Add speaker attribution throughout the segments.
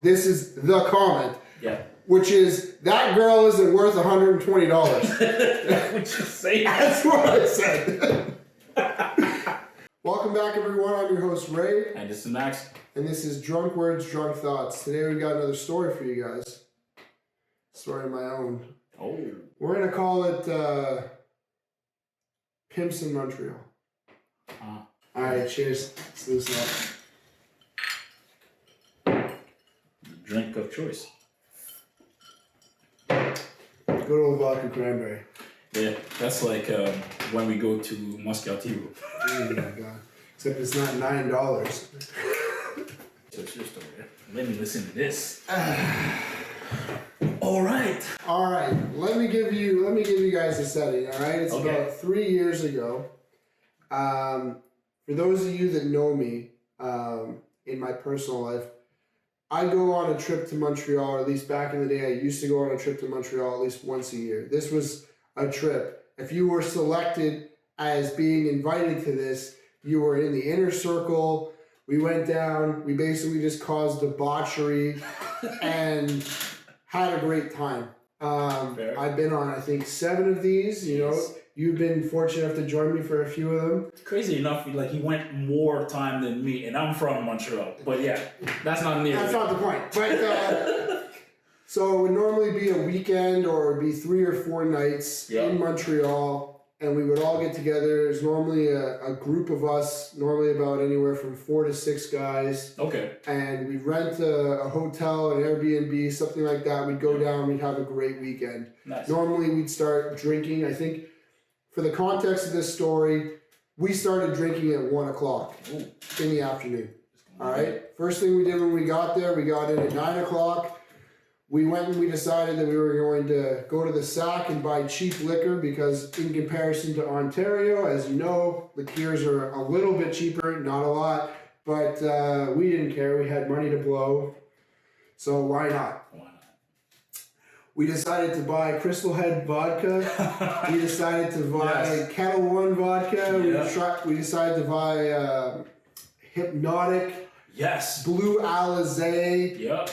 Speaker 1: This is the comment.
Speaker 2: Yeah.
Speaker 1: Which is, that girl isn't worth $120.
Speaker 2: That's what you say.
Speaker 1: That's what I said. Welcome back, everyone. I'm your host, Ray.
Speaker 2: And this is Max.
Speaker 1: And this is Drunk Words, Drunk Thoughts. Today we've got another story for you guys. Story of my own.
Speaker 2: Oh.
Speaker 1: We're going to call it Pimps in Montreal. Alright, cheers. Let's loosen up.
Speaker 2: Drink of choice.
Speaker 1: Good old vodka cranberry.
Speaker 2: Yeah, that's like when we go to Montreal.
Speaker 1: Oh my god. Except it's not $9.
Speaker 2: So it's your story. Let me listen to this. All right.
Speaker 1: Let me give you guys a setting. All right. It's
Speaker 2: okay.
Speaker 1: About 3 years ago. For those of you that know me, in my personal life, I go on a trip to Montreal, or at least back in the day, I used to go on a trip to Montreal at least once a year. This was a trip. If you were selected as being invited to this, you were in the inner circle. We went down. We basically just caused debauchery and had a great time. I've been on, I think, 7 of these. You know, you've been fortunate enough to join me for a few of them.
Speaker 2: Crazy enough, like he went more time than me, and I'm from Montreal. But yeah, that's not near.
Speaker 1: That's not the point. But so it would normally be a weekend, or it would be 3 or 4 nights in Montreal. And we would all get together. There's normally a group of us, normally about anywhere from 4 to 6 guys.
Speaker 2: Okay.
Speaker 1: And we'd rent a hotel, an Airbnb, something like that. We'd go down, we'd have a great weekend.
Speaker 2: Nice.
Speaker 1: Normally we'd start drinking. I think for the context of this story, we started drinking at 1 o'clock in the afternoon. All right. First thing we did when we got there, we got in at 9 o'clock. We went and we decided that we were going to go to the Sac and buy cheap liquor because in comparison to Ontario, as you know, liqueurs are a little bit cheaper, not a lot, but we didn't care. We had money to blow, so why not? We decided to buy Crystal Head vodka. We decided to buy Kettle One vodka. We decided to buy Hypnotic.
Speaker 2: Yes.
Speaker 1: Blue Alizé.
Speaker 2: Yep.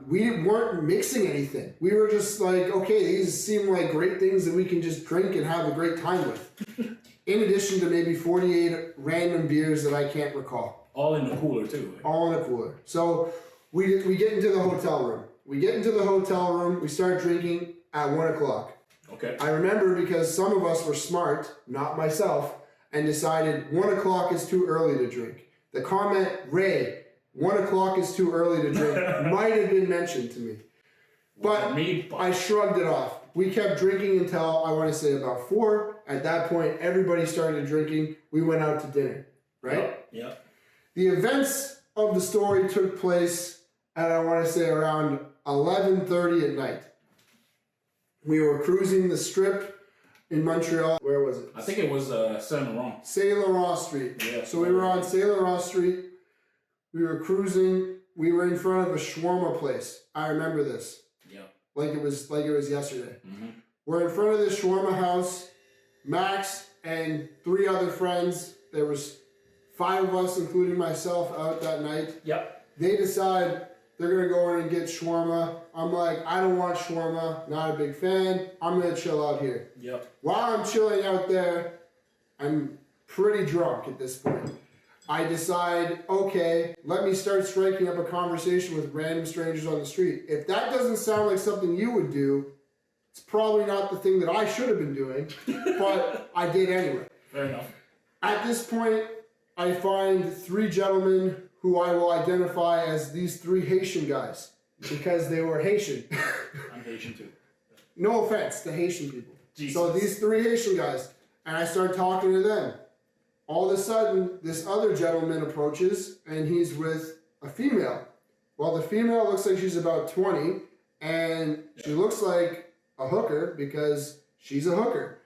Speaker 1: We weren't mixing anything. We were just like, okay, these seem like great things that we can just drink and have a great time with. In addition to maybe 48 random beers that I can't recall.
Speaker 2: All in the cooler too.
Speaker 1: All in a cooler. So we get into the hotel room. We start drinking at 1 o'clock.
Speaker 2: Okay.
Speaker 1: I remember because some of us were smart, not myself, and decided 1 o'clock is too early to drink. The comment, Ray, 1 o'clock is too early to drink, might have been mentioned to me. But I shrugged it off. We kept drinking until, I want to say, about 4. At that point, everybody started drinking. We went out to dinner, right?
Speaker 2: Yep.
Speaker 1: The events of the story took place at, I want to say, around 11:30 at night. We were cruising the strip in Montreal. Where was it?
Speaker 2: I think it was Saint Laurent.
Speaker 1: Saint Laurent Street.
Speaker 2: Yeah.
Speaker 1: So we were on Saint Laurent Street. We were cruising. We were in front of a shawarma place. I remember this.
Speaker 2: Yeah.
Speaker 1: Like it was yesterday.
Speaker 2: Mm-hmm.
Speaker 1: We're in front of this shawarma house. Max and 3 other friends. There was 5 of us, including myself, out that night.
Speaker 2: Yep.
Speaker 1: They decide they're gonna go in and get shawarma. I'm like, I don't want shawarma. Not a big fan. I'm gonna chill out here.
Speaker 2: Yep.
Speaker 1: While I'm chilling out there, I'm pretty drunk at this point. I decide, okay, let me start striking up a conversation with random strangers on the street. If that doesn't sound like something you would do, it's probably not the thing that I should have been doing, but I did anyway.
Speaker 2: Fair enough.
Speaker 1: At this point, I find 3 gentlemen who I will identify as these 3 Haitian guys because they were Haitian.
Speaker 2: I'm Haitian too.
Speaker 1: No offense to Haitian people.
Speaker 2: Jesus.
Speaker 1: So these 3 Haitian guys, and I start talking to them. All of a sudden, this other gentleman approaches, and he's with a female. Well, the female looks like she's about 20, and she looks like a hooker because she's a hooker.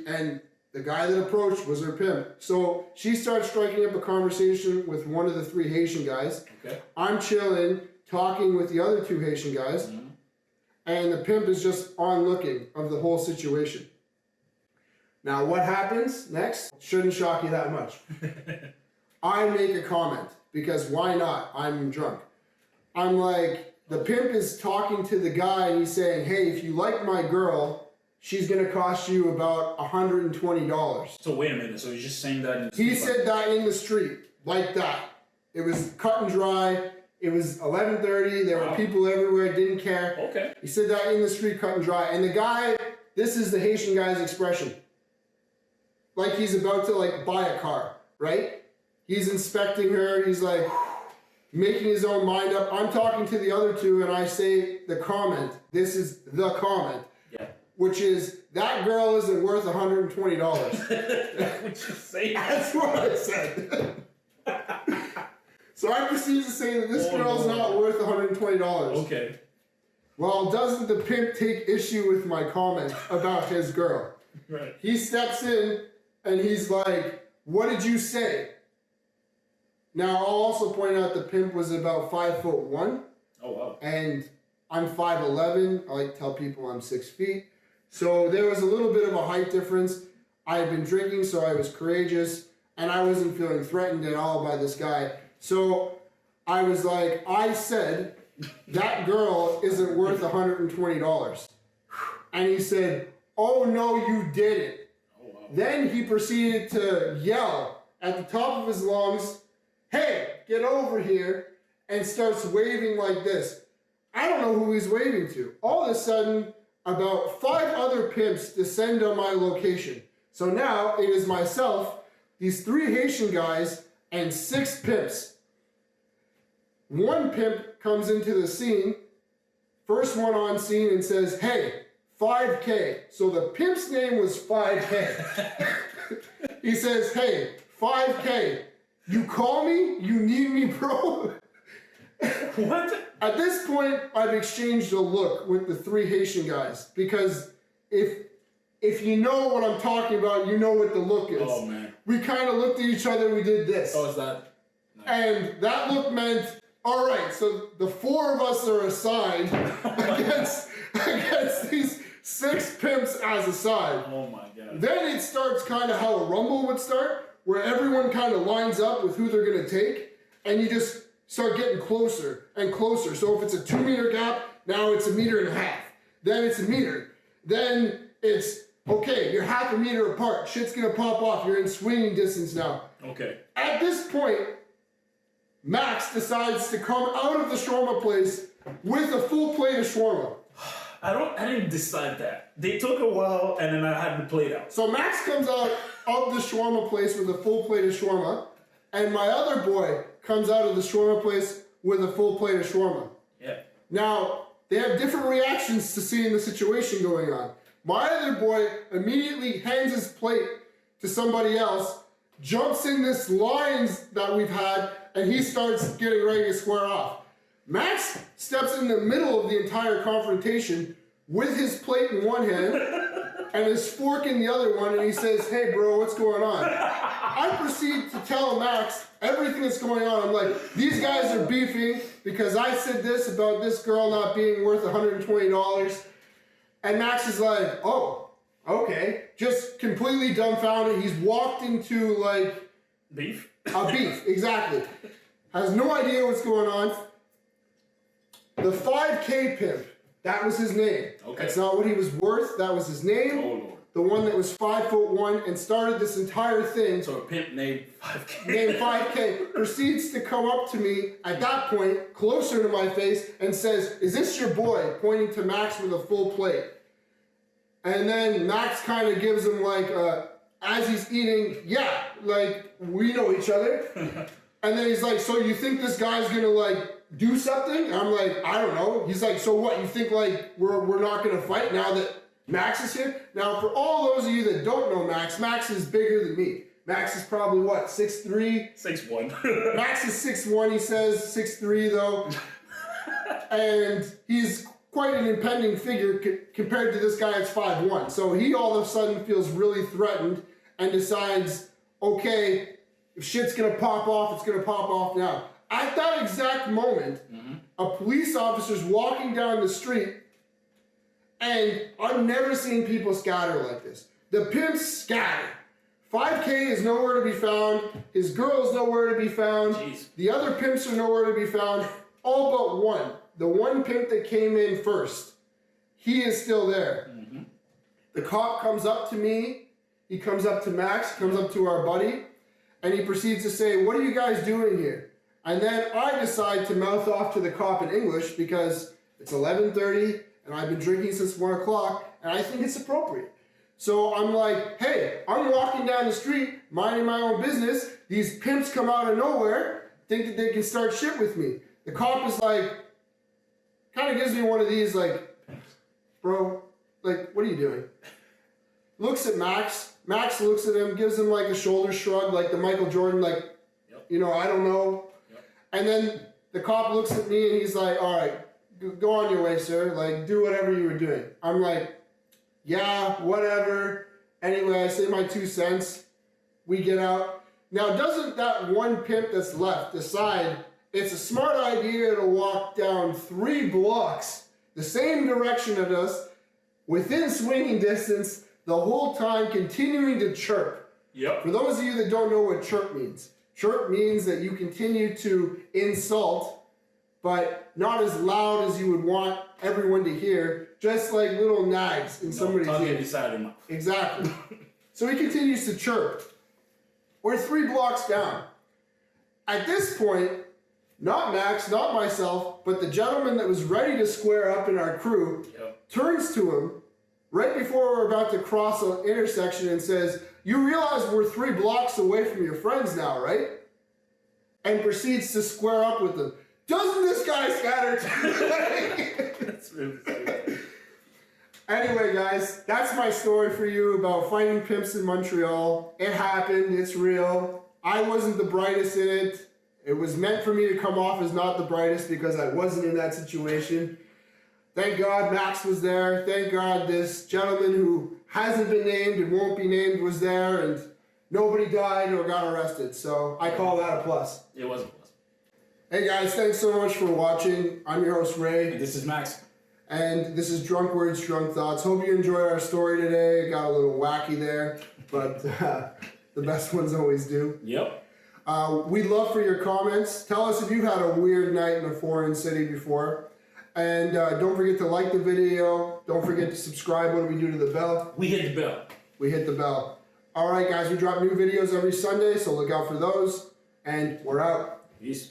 Speaker 1: And the guy that approached was her pimp. So she starts striking up a conversation with one of the 3 Haitian guys.
Speaker 2: Okay.
Speaker 1: I'm chilling, talking with the other 2 Haitian guys, and the pimp is just onlooking of the whole situation. Now, what happens next shouldn't shock you that much. I make a comment, because why not? I'm drunk. I'm like, the pimp is talking to the guy and he's saying, hey, if you like my girl, she's gonna cost you about $120.
Speaker 2: So wait a minute. So he's just saying that in the
Speaker 1: He
Speaker 2: street,
Speaker 1: said that in the street, like that. It was cut and dry. It was 11:30. There were people everywhere. Didn't care.
Speaker 2: Okay.
Speaker 1: He said that in the street, cut and dry. And the guy, this is the Haitian guy's expression. Like he's about to like buy a car, right? He's inspecting her. He's like making his own mind up. I'm talking to the other two and I say the comment. This is the comment.
Speaker 2: Yeah.
Speaker 1: Which is, that girl isn't worth $120.
Speaker 2: What you say?
Speaker 1: That's what I said. So I proceed to say that this girl's not worth $120.
Speaker 2: Okay.
Speaker 1: Well, doesn't the pimp take issue with my comment about his girl?
Speaker 2: Right.
Speaker 1: He steps in and he's like, what did you say? Now, I'll also point out the pimp was about 5'1".
Speaker 2: Oh, wow.
Speaker 1: And I'm 5'11". I like to tell people I'm 6 feet. So there was a little bit of a height difference. I had been drinking, so I was courageous, and I wasn't feeling threatened at all by this guy. So I was like, I said, that girl isn't worth $120. And he said, oh no, you didn't.
Speaker 2: Oh, wow.
Speaker 1: Then he proceeded to yell at the top of his lungs, hey, get over here, and starts waving like this. I don't know who he's waving to. All of a sudden, about 5 other pimps descend on my location. So now it is myself, these 3 Haitian guys, and 6 pimps. One pimp comes into the scene, first one on scene, and says, hey, 5K. So the pimp's name was 5K. He says, hey, 5K. You call me? You need me, bro?
Speaker 2: What?
Speaker 1: At this point, I've exchanged a look with the 3 Haitian guys, because if you know what I'm talking about, you know what the look is.
Speaker 2: Oh, man.
Speaker 1: We kind of looked at each other, we did this.
Speaker 2: Oh, is that? No.
Speaker 1: And that look meant, all right, so the 4 of us are assigned against these 6 pimps as a side.
Speaker 2: Oh, my God.
Speaker 1: Then it starts kind of how a rumble would start, where everyone kind of lines up with who they're going to take, and you just start getting closer and closer. So if it's a 2-meter gap, now it's 1.5 meters. Then it's 1 meter. Then it's, okay, you're 0.5 meter apart. Shit's gonna pop off. You're in swinging distance now.
Speaker 2: Okay.
Speaker 1: At this point, Max decides to come out of the shawarma place with a full plate of shawarma.
Speaker 2: I didn't decide that. They took a while, and then I had the plate out.
Speaker 1: So Max comes out of the shawarma place with a full plate of shawarma, and my other boy comes out of the shawarma place with a full plate of shawarma.
Speaker 2: Yeah.
Speaker 1: Now, they have different reactions to seeing the situation going on. My other boy immediately hands his plate to somebody else, jumps in this lines that we've had, and he starts getting ready to square off. Max steps in the middle of the entire confrontation with his plate in one hand and his fork in the other one, and he says, hey bro, what's going on? I proceed to tell Max everything that's going on. I'm like, these guys are beefing because I said this about this girl not being worth $120. And Max is like, oh, okay. Just completely dumbfounded. He's walked into like...
Speaker 2: Beef?
Speaker 1: A beef, exactly. Has no idea what's going on. The 5K pimp, that was his name.
Speaker 2: Okay.
Speaker 1: That's not what he was worth. That was his name.
Speaker 2: Oh, Lord.
Speaker 1: The one that was 5'1" and started this entire thing.
Speaker 2: So a pimp named 5K.
Speaker 1: Named 5K proceeds to come up to me at that point, closer to my face, and says, is this your boy? Pointing to Max with a full plate. And then Max kind of gives him like, as he's eating, yeah, like, we know each other. And then he's like, so you think this guy's gonna like do something? And I'm like, I don't know. He's like, so what? You think like we're not gonna fight now that Max is here? Now, for all those of you that don't know Max is bigger than me. Max is probably what, 6'3"?
Speaker 2: 6'1".
Speaker 1: Max is 6'1", he says, 6'3" though. And he's quite an impending figure compared to this guy that's 5'1". So he all of a sudden feels really threatened and decides, okay, if shit's gonna pop off, it's gonna pop off now. At that exact moment, a police officer's walking down the street, and I've never seen people scatter like this. The pimps scatter. 5K is nowhere to be found. His girl is nowhere to be found.
Speaker 2: Jeez.
Speaker 1: The other pimps are nowhere to be found. all but one. The one pimp that came in first, he is still there.
Speaker 2: Mm-hmm.
Speaker 1: The cop comes up to me, he comes up to Max, comes up to our buddy, and he proceeds to say, "What are you guys doing here?" And then I decide to mouth off to the cop in English because it's 11:30 and I've been drinking since 1 o'clock and I think it's appropriate. So I'm like, "Hey, I'm walking down the street, minding my own business. These pimps come out of nowhere, think that they can start shit with me." The cop is like, kind of gives me one of these like, "Bro, like, what are you doing?" Looks at Max. Max looks at him, gives him like a shoulder shrug, like the Michael Jordan, like, you know, I don't know. And then the cop looks at me and he's like, "All right, go on your way, sir. Like, do whatever you were doing." I'm like, "Yeah, whatever." Anyway, I say my 2 cents. We get out. Now, doesn't that one pimp that's left decide it's a smart idea to walk down 3 blocks the same direction as us, within swinging distance, the whole time continuing to chirp?
Speaker 2: Yep.
Speaker 1: For those of you that don't know what chirp means, chirp means that you continue to insult, but not as loud as you would want everyone to hear, just like little nags in somebody's ear.
Speaker 2: Inside of mouth.
Speaker 1: Exactly. So he continues to chirp. We're 3 blocks down. At this point, not Max, not myself, but the gentleman that was ready to square up in our crew turns to him right before we're about to cross an intersection and says, "You realize we're 3 blocks away from your friends now, right?" And proceeds to square up with them. Doesn't this guy scatter?
Speaker 2: That's really funny.
Speaker 1: Anyway, guys, that's my story for you about finding pimps in Montreal. It happened. It's real. I wasn't the brightest in it. It was meant for me to come off as not the brightest because I wasn't in that situation. Thank God Max was there. Thank God this gentleman who hasn't been named and won't be named was there, and nobody died or got arrested. So I call that a plus.
Speaker 2: It was a plus.
Speaker 1: Hey guys, thanks so much for watching. I'm your host, Ray.
Speaker 2: And this is Max.
Speaker 1: And this is Drunk Words, Drunk Thoughts. Hope you enjoyed our story today. It got a little wacky there, but the best ones always do.
Speaker 2: Yep.
Speaker 1: We'd love for your comments. Tell us if you've had a weird night in a foreign city before. And don't forget to like the video. Don't forget to subscribe. What do we do to the bell?
Speaker 2: We hit the bell.
Speaker 1: We hit the bell. All right, guys, we drop new videos every Sunday, so look out for those. And we're out.
Speaker 2: Peace.